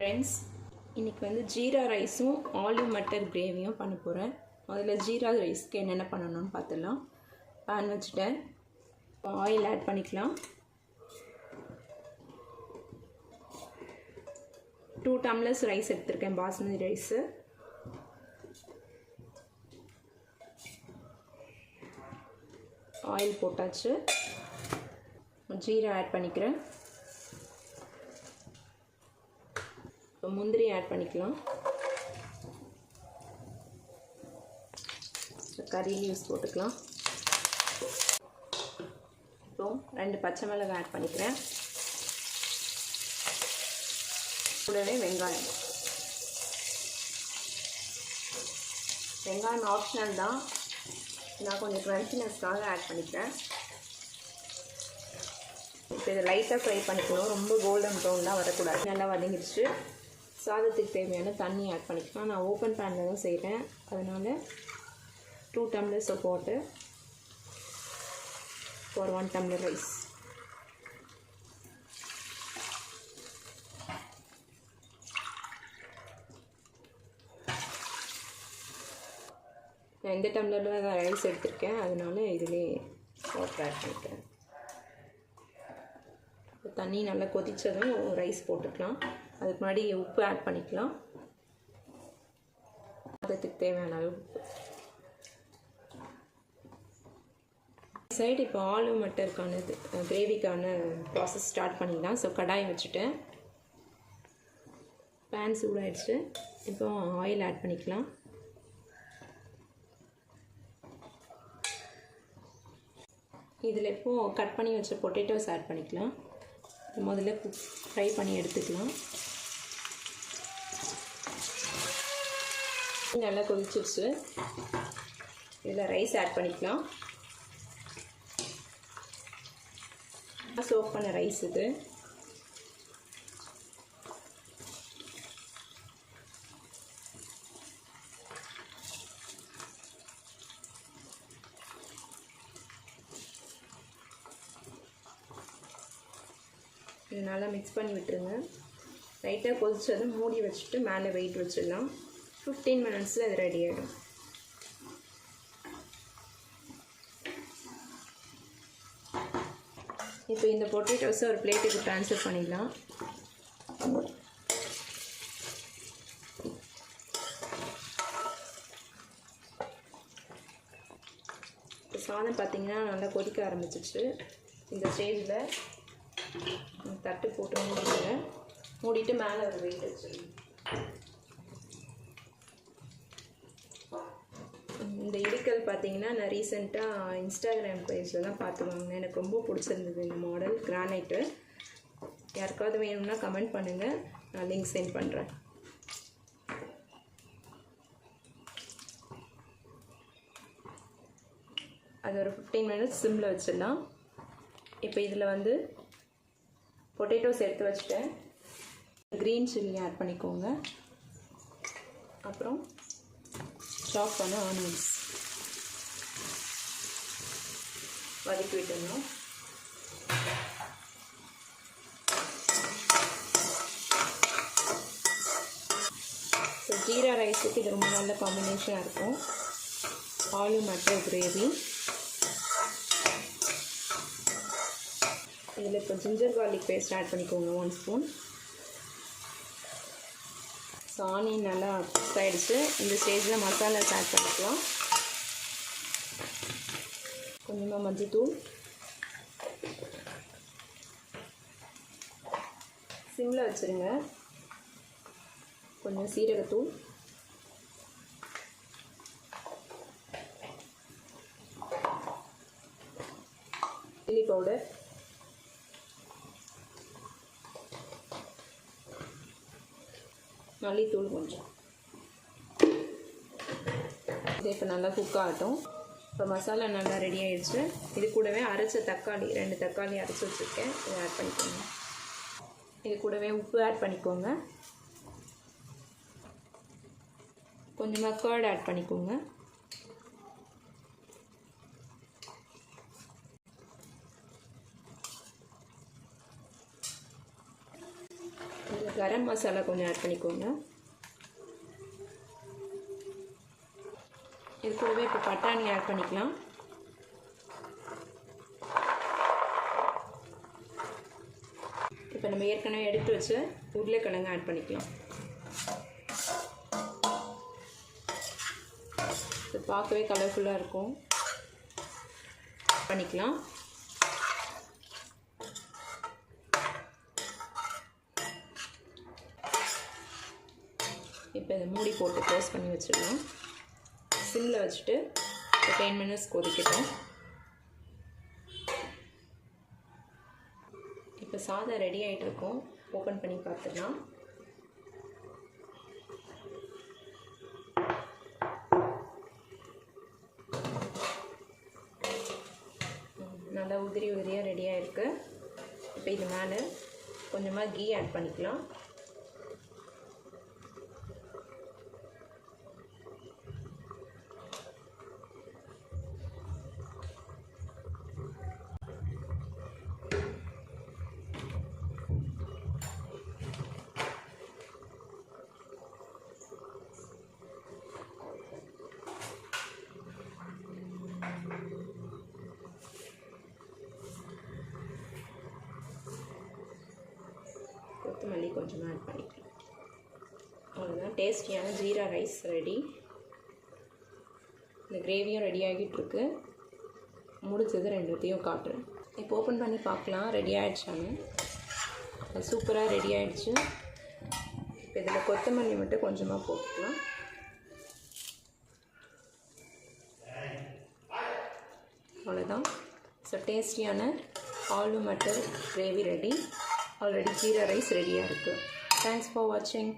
Friends, இன்றைக்கி வந்து ஜீரா ரைஸும் ஆலிவ் மட்டர் கிரேவியும் பண்ண போகிறேன். முதல்ல ஜீரா ரைஸ்க்கு என்னென்ன பண்ணணும்னு பார்த்துடலாம். பேன் வச்சுட்டேன், ஆயில் ஆட் பண்ணிக்கலாம். 2 டம்ளர்ஸ் ரைஸ் எடுத்திருக்கேன், பாஸ்மதி ரைஸு. ஆயில் போட்டாச்சு, ஜீரா ஆட் பண்ணிக்கிறேன். இப்போ முந்திரி ஆட் பண்ணிக்கலாம். கறி லீவ்ஸ் போட்டுக்கலாம். இப்போ 2 பச்சை மிளகாய் ஆட் பண்ணிக்கிறேன். கூடவே வெங்காயம் ஆப்ஷனல் தான், நான் கொஞ்சம் க்ரன்ச்சினஸ்க்காக ஆட் பண்ணிக்கிறேன். இப்போ இதை லைட்டாக ஃப்ரை பண்ணிக்கணும், ரொம்ப கோல்டன் ப்ரௌன்லாம் வரக்கூடாது. நல்லா வதங்கிடுச்சு. சாதத்துக்கு தேவையான தண்ணி ஆட் பண்ணிக்கலாம். நான் ஓப்பன் பேனில் தான் செய்கிறேன், அதனால் 2 tumblers of water for 1 tumbler rice. நான் இந்த டம்ளரில் தான் ரைஸ் எடுத்திருக்கேன், அதனால இதிலே வாட்டர் ஆட் பண்ணிக்கிறேன். தண்ணி நல்லா கொதித்ததும் ரைஸ் போட்டுக்கலாம். அதுக்கு முன்னாடி உப்பு ஆட் பண்ணிக்கலாம், அதுக்கு தேவையான அளவு உப்பு. சைடு இப்போ ஆலிவ் மட்டருக்கான கிரேவிக்கான ப்ராசஸ் ஸ்டார்ட் பண்ணிடலாம். ஸோ கடாய் வச்சுட்டேன், பேன் சூடாயிடுச்சு. இப்போ ஆயில் ஆட் பண்ணிக்கலாம். இதில் இப்போது கட் பண்ணி வச்ச பொட்டேட்டோஸ் ஆட் பண்ணிக்கலாம். முதல்ல ஃப்ரை பண்ணி எடுத்துக்கலாம். நல்லா கொதிச்சிருச்சு. இதில் ரைஸ் ஆட் பண்ணிக்கலாம். சோக் பண்ண ரைஸ் இது. இது நல்லா மிக்ஸ் பண்ணி விட்டுருங்க. லைட்டாக கொதிச்சதும் மூடி வச்சுட்டு மேலே வெயிட் வச்சிடலாம். 15 மினிட்ஸில் அது ரெடி ஆகிடும். இப்போ இந்த பொட்டேட்டோஸை ஒரு பிளேட்டுக்கு ட்ரான்ஸ்ஃபர் பண்ணிடலாம். இப்போ சாதம் பார்த்திங்கன்னா நல்லா கொதிக்க ஆரம்பிச்சிச்சு. இந்த ஸ்டேஜில் தட்டு போட்டு மூடிட்டு மேலே ஒரு வெயிட் வச்சுருங்க. இந்த இடுக்கல் பார்த்தீங்கன்னா நான் ரீசெண்டாக இன்ஸ்டாகிராம் பேஜில் தான் பார்த்து வாங்கினேன். எனக்கு ரொம்ப பிடிச்சிருந்தது இந்த மாடல் கிரானைட்டு. யாருக்காவது வேணும்னா கமெண்ட் பண்ணுங்கள், நான் லிங்க் சென்ட் பண்ணுறேன். அது ஒரு 15 மினிட்ஸ் சிம்மில் வச்சிடலாம். இப்போ இதில் வந்து பொட்டேட்டோஸ் எடுத்து வச்சுட்டேன். க்ரீன் சில்லி ஆட் பண்ணிக்கோங்க. அப்புறம் சாப் பண்ண ஆனியன்ஸ் வதக்கி விட்டுடணும். ஸோ ஜீரா ரைஸுக்கு இது ரொம்ப நல்ல காம்பினேஷனாக இருக்கும். Olive matar gravy. இதில் இப்போ ஜிஞ்சர் கார்லிக் பேஸ்ட் ஆட் பண்ணிக்கோங்க 1 ஸ்பூன். ஸோ ஆனியன் நல்லா குக் ஆகிடுச்சு. இந்த ஸ்டேஜில் மசாலாஸ் ஆட் பண்ணிக்கலாம். கொஞ்சமாக மஞ்சள்தூள், சிம்மில் வச்சுருங்க. கொஞ்சம் சீரகத்தூள், சில்லி பவுடர், மல்லித்தூள் கொஞ்சம். இது இப்போ நல்லா குக் ஆகட்டும். இப்போ மசாலா நல்லா ரெடி ஆகிடுச்சு. இது கூடவே அரைச்ச தக்காளி 2 தக்காளி அரைச்சி வச்சுருக்கேன், இதை ஆட் பண்ணிக்கோங்க. இது கூடவே உப்பு ஆட் பண்ணிக்கோங்க. கொஞ்சமாக கர்ட் ஆட் பண்ணிக்கோங்க. கரம் மசாலா கொஞ்சம் ஆட் பண்ணிக்கோங்க. இது கூடவே இப்போ பட்டாணி ஆட் பண்ணிக்கலாம். இப்போ நம்ம ஏற்கனவே எடுத்து வச்ச உருளைக்கிழங்கு ஆட் பண்ணிக்கலாம். இது பார்க்கவே கலர்ஃபுல்லாக இருக்கும். பண்ணிக்கலாம். இப்போ இதை மூடி போட்டு க்ளோஸ் பண்ணி வச்சிடலாம். சிம்மில் வச்சுட்டு 10 மினிட்ஸ் கொதிக்கட்டும். இப்போ சாதம் ரெடி ஆகிட்டு இருக்கும். ஓப்பன் பண்ணி பார்த்துக்கலாம். நல்லா உதிரி உதிரியாக ரெடியாக இருக்குது. இப்போ இது மேலே கொஞ்சமாக கீ ஆட் பண்ணிக்கலாம். கொத்தமல்லி கொஞ்சமாக ஆட் பண்ணிக்கலாம். அவ்வளோதான், டேஸ்டியான ஜீரா ரைஸ் ரெடி. இந்த கிரேவியும் ரெடி ஆகிட்டுருக்கு. முடிச்சது ரெண்டுத்தையும் காட்டுறேன். இப்போ ஓப்பன் பண்ணி பார்க்கலாம் ரெடி ஆகிடுச்சான்னு. சூப்பராக ரெடி ஆகிடுச்சு. இப்போ இதில் கொத்தமல்லி மட்டும் கொஞ்சமாக போட்டுக்கலாம். அவ்வளோதான். ஸோ டேஸ்டியான aloo matar gravy ready. Already jeera rice ரெடியாக இருக்குது. தேங்க்ஸ் ஃபார் வாட்சிங்.